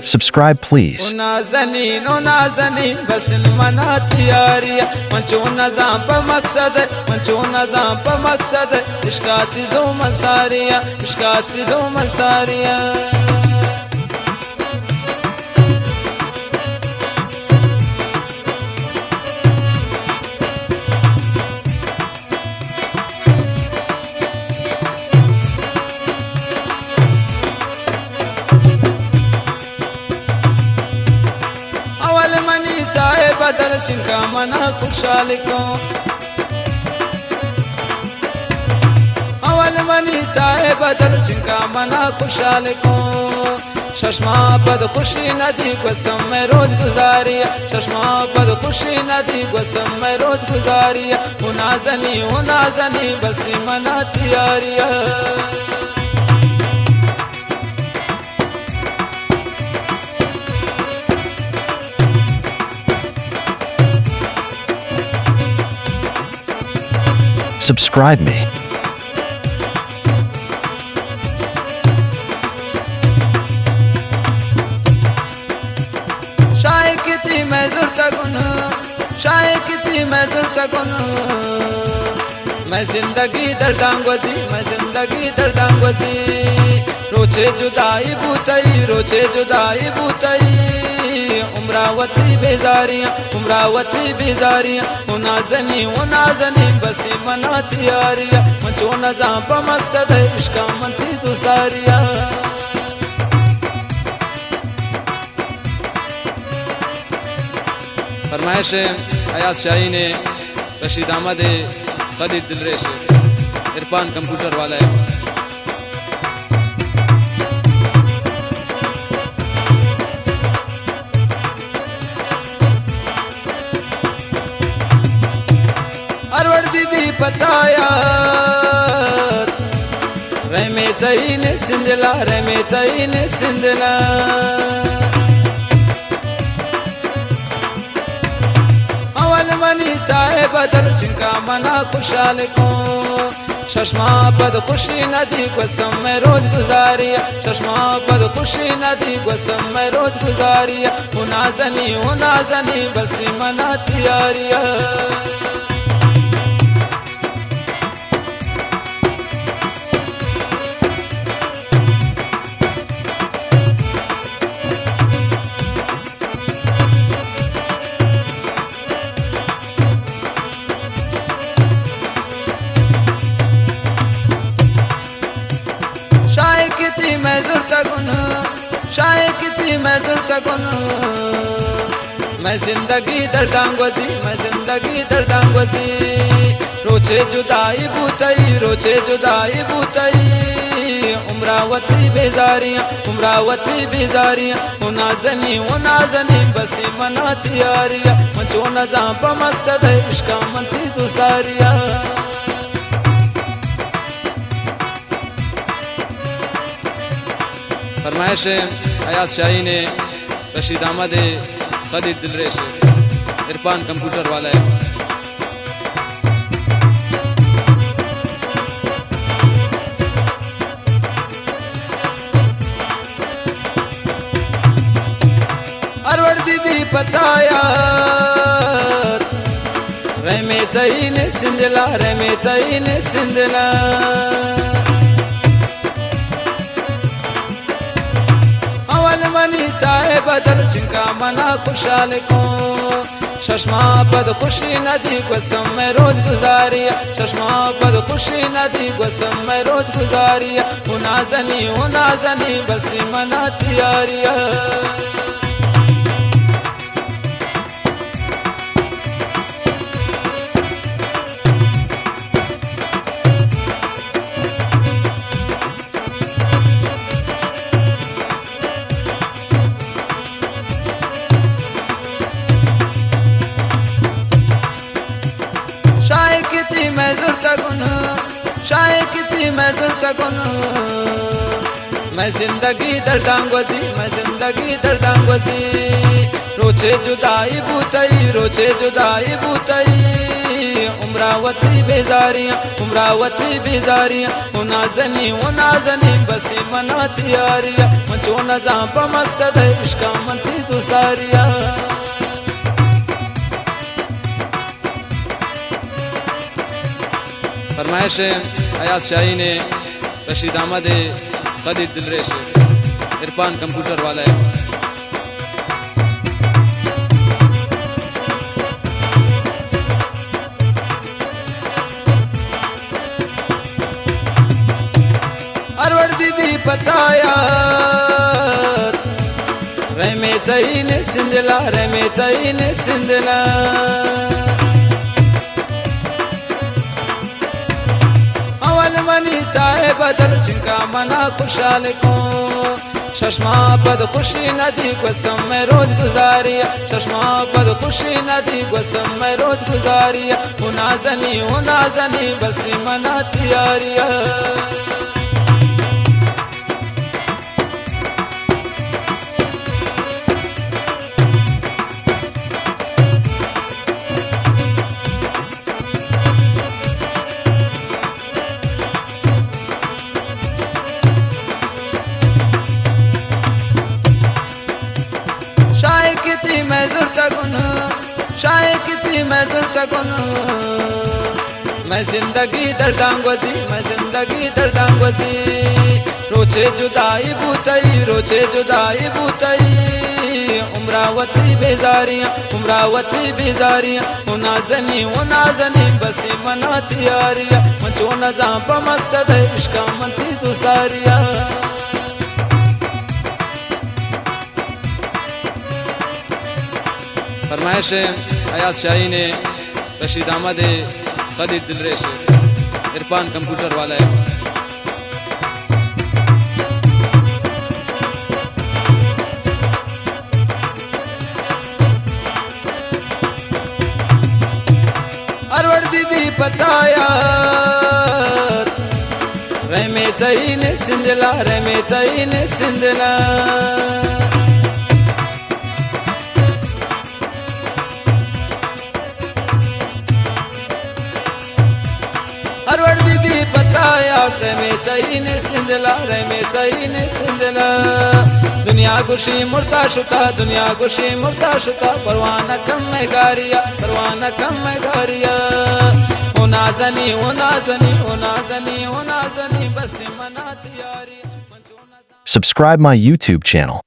Subscribe, please. Nazneen Bassein मना तियारिया मंचो नज़ाम प मकसद इश्काती दो मंसारिया बदल चिंका मना खुशहाल को अवल मनी साहे बदल चिंका मना खुशहाल को चश्मा पद खुशी नदी गुस्तम में रोज गुजारिया चश्मा पद खुशी नदी गुस्तम में रोज गुजारिया उनाजनी बसी मना तियारिया Subscribe me. शाये कितनी मैं ज़ुर्तगुन मैं जिंदगी दर्दांगवती रोचे जुदाई बूतई उमरावती बेजारियां उनाजनी बसी मना तियारिया मंचो नज़ाम प मकसद इश्का मनती जुसारिया फरमाइश हयात शाही ने रशीद अहमद खलीद दिलरेश इरफान कंप्यूटर वाला है। अरवड़ बीबी पताया रहमे तईन सिंधला अवल मनी साहे बदल चिंका मना खुशहाल को चश्मा पद खुशी नदी गुस्तम में रोज गुजारिया उनाजनी बसी मना तियारिया शाये कितनी मैं ज़ुर्तगुन मैं जिंदगी दर्दांगवती रोचे जुदाई बूतई उमरावती बेजारियां उनाजनी बसी मना तियारिया मंचो नज़ाम प मकसद इश्का मनती जुसारिया फरमाइश हयात शाही ने रशीद अहमद खलीद दिलरेश इरफान कंप्यूटर वाला है। अरवड़ बीबी पताया रहमे तईन सिंधला मनी साहे बदल चिंका मना खुशहाल को चश्मा पद खुशी नदी गुस्तम में रोज गुजारिया उनाजनी बसी मना तियारिया शाये मैं ज़ुर्तगुन मैं जिंदगी दर्दांगवती रोचे जुदाई बूतई उमरावती बेजारियां उमरावती बेजारियां उनाजनी बसी मना तियारिया मंचो नजा प मकसद है इश्का मंती तो सारिया फरमाइश हयात शाही ने रशीद अहमद खदीर दिलरेश इरफान कंप्यूटर वाला है। अरवड़ बीबी पताया रहमे तईन सिंधला रहमे तईन सिंधला मनी साहेब दल चिंका मना खुशहाल को चश्मा पद खुशी नदी गुस्तम में रोज गुजारिया चश्मा पद खुशी नदी गुस्तम में रोज गुजारिया उनाजनी बसी मना तियारिया मैं जिंदगी दर्दांगवती मैं जिंदगी दर्दांगवती रोचे जुदाई बूतई उमरावती बेजारियां उनाजनी बसी मना तियारिया मंचो नजा प मकसद है इश्का मंती तो सारिया फरमाइश हयात शाही ने रशीद अहमद खदीर दिलरेश इरफान कंप्यूटर वाला है। अरवड़ बीबी पताया रहमे तईन सिंधला अरवड़ बीबी पताया रहमे तईन सिंधला दुनिया गुशी मुर्दा शुता परवाना कम में गारिया उनाजनी बसी मना तियारी। Subscribe my YouTube channel.